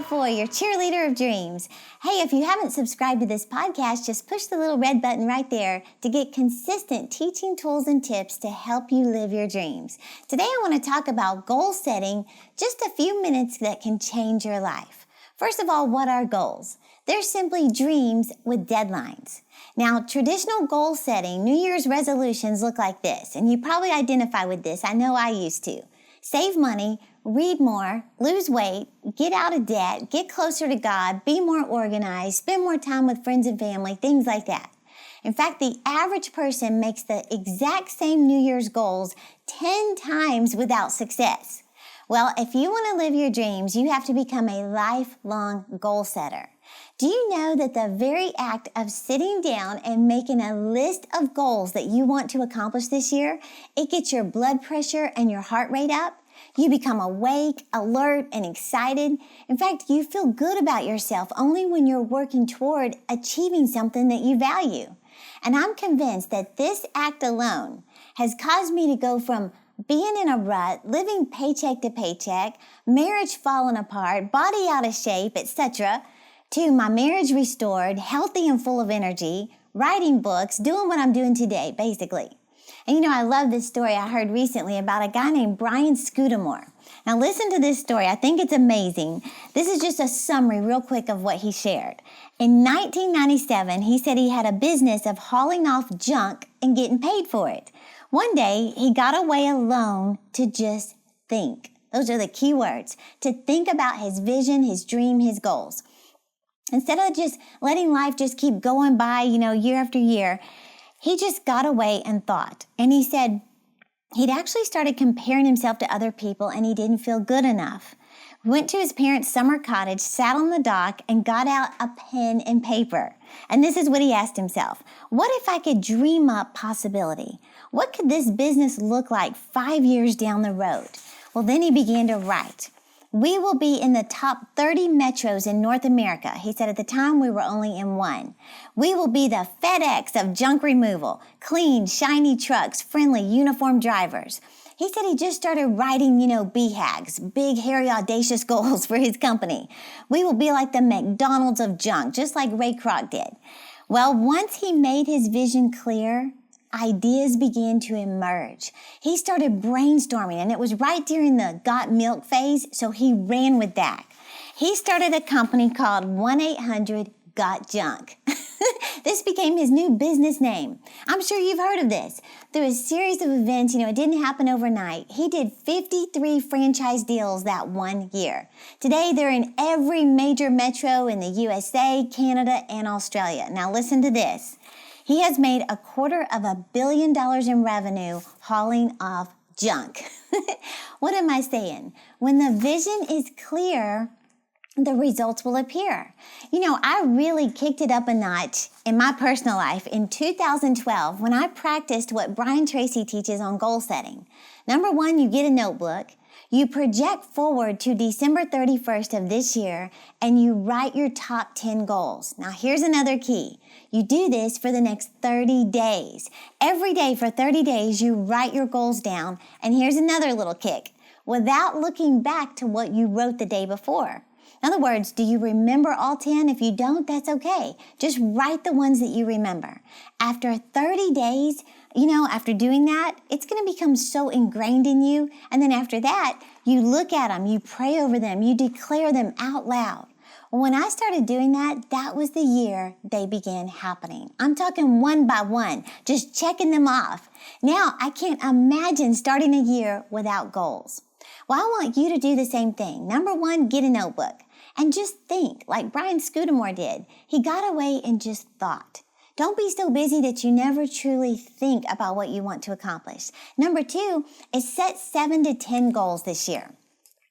Foy, your cheerleader of dreams. Hey, if you haven't subscribed to this podcast, just push the little red button right there to get consistent teaching tools and tips to help you live your dreams. Today I want to talk about goal setting, just a few minutes that can change your life. First of all, what are goals? They're simply dreams with deadlines. Now, traditional goal setting, New Year's resolutions look like this, and you probably identify with this. I know I used to. Save money, read more, lose weight, get out of debt, get closer to God, be more organized, spend more time with friends and family, things like that. In fact, the average person makes the exact same New Year's goals 10 times without success. Well, if you want to live your dreams, you have to become a lifelong goal setter. Do you know that the very act of sitting down and making a list of goals that you want to accomplish this year, it gets your blood pressure and your heart rate up? You become awake, alert, and excited. In fact, you feel good about yourself only when you're working toward achieving something that you value. And I'm convinced that this act alone has caused me to go from being in a rut, living paycheck to paycheck, marriage falling apart, body out of shape, etc., to my marriage restored, healthy and full of energy, writing books, doing what I'm doing today, basically. And you know, I love this story I heard recently about a guy named Brian Scudamore. Now listen to this story. I think it's amazing. This is just a summary real quick of what he shared. In 1997, he said he had a business of hauling off junk and getting paid for it. One day, he got away alone to just think. Those are the key words. To think about his vision, his dream, his goals. Instead of just letting life just keep going by, year after year, he just got away and thought. And he said he'd actually started comparing himself to other people and he didn't feel good enough. Went to his parents' summer cottage, sat on the dock, and got out a pen and paper. And this is what he asked himself. What if I could dream up possibility? What could this business look like 5 years down the road? Well, then he began to write. We will be in the top 30 metros in North America. He said at the time we were only in one. We will be the FedEx of junk removal. Clean, shiny trucks, friendly, uniformed drivers. He said he just started writing, BHAGs, big, hairy, audacious goals for his company. We will be like the McDonald's of junk, just like Ray Kroc did. Well, once he made his vision clear, ideas began to emerge. He started brainstorming, and it was right during the got milk phase, so he ran with that. He started a company called 1-800-GOT-JUNK. This became his new business name. I'm sure you've heard of this. Through a series of events, it didn't happen overnight. He did 53 franchise deals that 1 year. Today, they're in every major metro in the USA, Canada, and Australia. Now listen to this. He has made $250 million in revenue hauling off junk. What am I saying? When the vision is clear, the results will appear. I really kicked it up a notch in my personal life in 2012 when I practiced what Brian Tracy teaches on goal setting. Number one, you get a notebook. You project forward to December 31st of this year and you write your top 10 goals. Now here's another key. You do this for the next 30 days. Every day for 30 days, you write your goals down. And here's another little kick. Without looking back to what you wrote the day before. In other words, do you remember all 10? If you don't, that's okay. Just write the ones that you remember. After 30 days, after doing that, it's going to become so ingrained in you. And then after that, you look at them, you pray over them, you declare them out loud. When I started doing that, that was the year they began happening. I'm talking one by one, just checking them off. Now, I can't imagine starting a year without goals. Well, I want you to do the same thing. Number one, get a notebook and just think like Brian Scudamore did. He got away and just thought. Don't be so busy that you never truly think about what you want to accomplish. Number two is set 7 to 10 goals this year.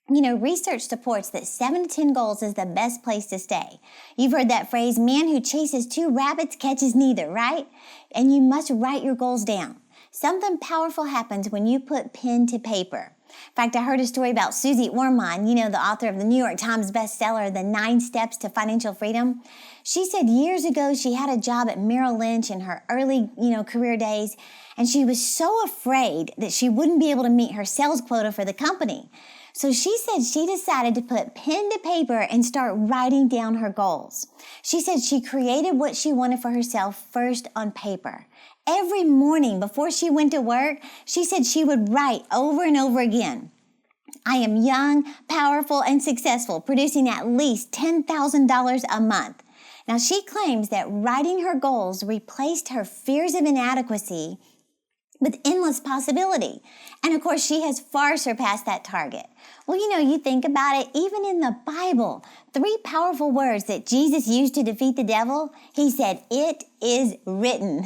Research supports that 7 to 10 goals is the best place to stay. You've heard that phrase, man who chases 2 rabbits catches neither, right? And you must write your goals down. Something powerful happens when you put pen to paper. In fact, I heard a story about Susie Orman, the author of the New York Times bestseller, The 9 Steps to Financial Freedom. She said years ago she had a job at Merrill Lynch in her early, career days, and she was so afraid that she wouldn't be able to meet her sales quota for the company. So she said she decided to put pen to paper and start writing down her goals. She said she created what she wanted for herself first on paper. Every morning before she went to work, she said she would write over and over again, I am young, powerful, and successful, producing at least $10,000 a month. Now, she claims that writing her goals replaced her fears of inadequacy with endless possibility. And of course, she has far surpassed that target. Well, you think about it, even in the Bible, 3 powerful words that Jesus used to defeat the devil, he said, it is written.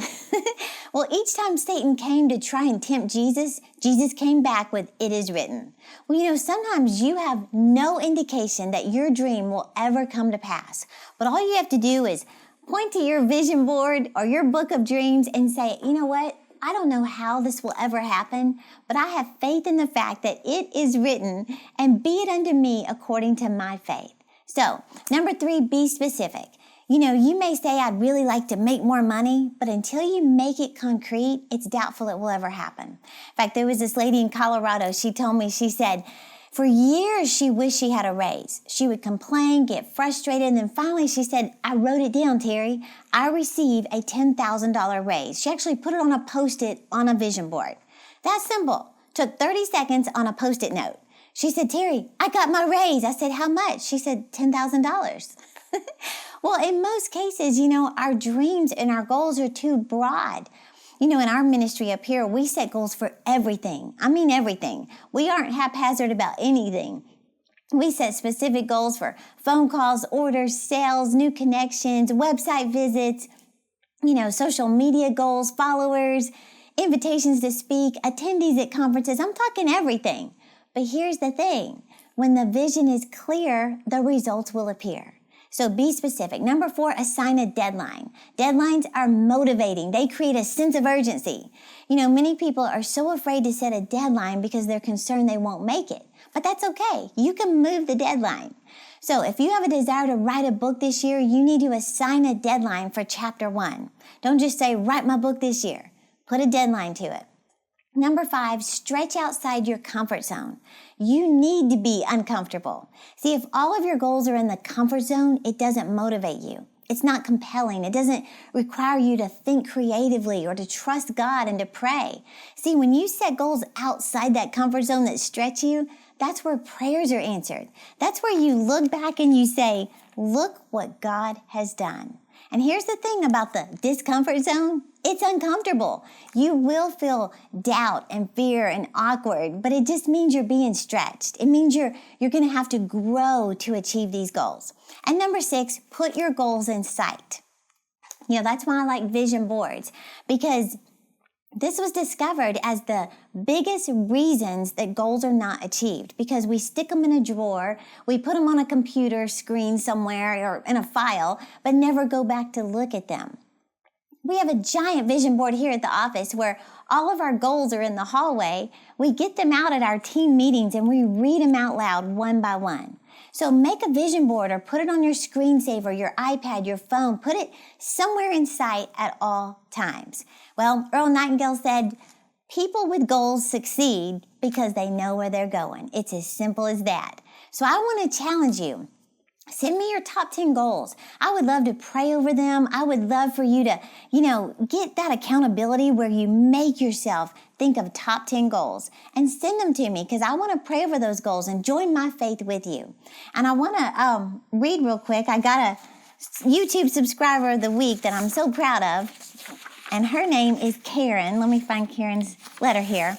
Well, each time Satan came to try and tempt Jesus, Jesus came back with, it is written. Well, sometimes you have no indication that your dream will ever come to pass. But all you have to do is point to your vision board or your book of dreams and say, you know what? I don't know how this will ever happen, but I have faith in the fact that it is written, and be it unto me according to my faith. So, number 3, be specific. You may say, I'd really like to make more money, but until you make it concrete, it's doubtful it will ever happen. In fact, there was this lady in Colorado, she told me, she said, for years, she wished she had a raise. She would complain, get frustrated, and then finally she said, I wrote it down, Terry. I received a $10,000 raise. She actually put it on a Post-it on a vision board. That's simple. Took 30 seconds on a Post-it note. She said, Terry, I got my raise. I said, how much? She said, $10,000. Well, in most cases, our dreams and our goals are too broad. In our ministry up here, we set goals for everything. I mean everything. We aren't haphazard about anything. We set specific goals for phone calls, orders, sales, new connections, website visits, social media goals, followers, invitations to speak, attendees at conferences. I'm talking everything. But here's the thing. When the vision is clear, the results will appear. So be specific. Number 4, assign a deadline. Deadlines are motivating. They create a sense of urgency. Many people are so afraid to set a deadline because they're concerned they won't make it. But that's okay. You can move the deadline. So if you have a desire to write a book this year, you need to assign a deadline for chapter 1. Don't just say, write my book this year. Put a deadline to it. Number 5, stretch outside your comfort zone. You need to be uncomfortable. See, if all of your goals are in the comfort zone, it doesn't motivate you. It's not compelling. It doesn't require you to think creatively or to trust God and to pray. See, when you set goals outside that comfort zone that stretch you, that's where prayers are answered. That's where you look back and you say, look what God has done. And here's the thing about the discomfort zone. It's uncomfortable. You will feel doubt and fear and awkward, but it just means you're being stretched. It means you're going to have to grow to achieve these goals. And number 6, put your goals in sight. That's why I like vision boards, because this was discovered as the biggest reasons that goals are not achieved, because we stick them in a drawer, we put them on a computer screen somewhere or in a file, but never go back to look at them. We have a giant vision board here at the office where all of our goals are in the hallway. We get them out at our team meetings and we read them out loud one by one. So make a vision board or put it on your screensaver, your iPad, your phone. Put it somewhere in sight at all times. Well, Earl Nightingale said, people with goals succeed because they know where they're going. It's as simple as that. So I want to challenge you. Send me your top 10 goals. I would love to pray over them. I would love for you to, get that accountability where you make yourself think of top 10 goals and send them to me, because I want to pray over those goals and join my faith with you. And I want to read real quick. I got a YouTube subscriber of the week that I'm so proud of, and her name is Karen. Let me find Karen's letter here.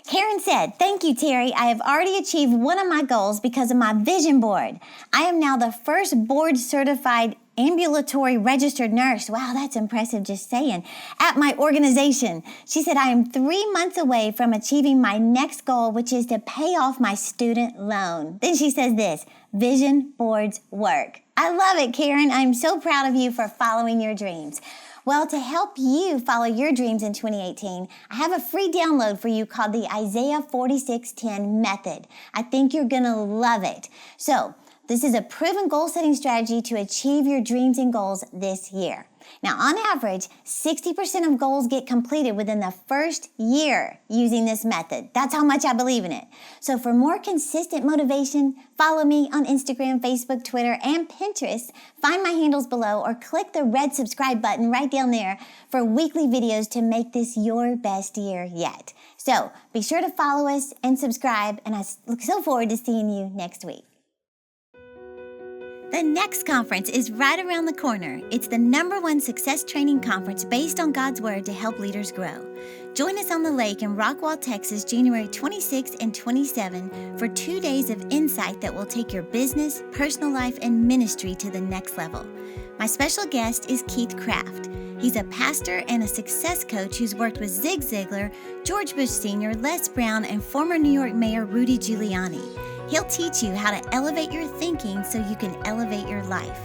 Karen said, thank you, Terry. I have already achieved one of my goals because of my vision board. I am now the first board-certified ambulatory registered nurse. Wow, that's impressive, just saying. At my organization. She said, I am 3 months away from achieving my next goal, which is to pay off my student loan. Then she says this, vision boards work. I love it, Karen. I'm so proud of you for following your dreams. Well, to help you follow your dreams in 2018, I have a free download for you called the Isaiah 46:10 Method. I think you're going to love it. So, this is a proven goal-setting strategy to achieve your dreams and goals this year. Now, on average, 60% of goals get completed within the first year using this method. That's how much I believe in it. So for more consistent motivation, follow me on Instagram, Facebook, Twitter, and Pinterest. Find my handles below or click the red subscribe button right down there for weekly videos to make this your best year yet. So be sure to follow us and subscribe, and I look so forward to seeing you next week. The next conference is right around the corner. It's the #1 success training conference based on God's Word to help leaders grow. Join us on the lake in Rockwall, Texas, January 26 and 27 for 2 days of insight that will take your business, personal life, and ministry to the next level. My special guest is Keith Craft. He's a pastor and a success coach who's worked with Zig Ziglar, George Bush Sr., Les Brown, and former New York Mayor Rudy Giuliani. He'll teach you how to elevate your thinking so you can elevate your life.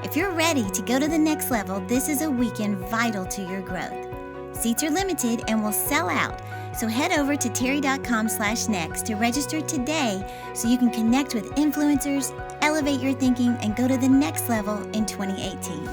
If you're ready to go to the next level, this is a weekend vital to your growth. Seats are limited and will sell out, so head over to terry.com/next to register today so you can connect with influencers, elevate your thinking, and go to the next level in 2018.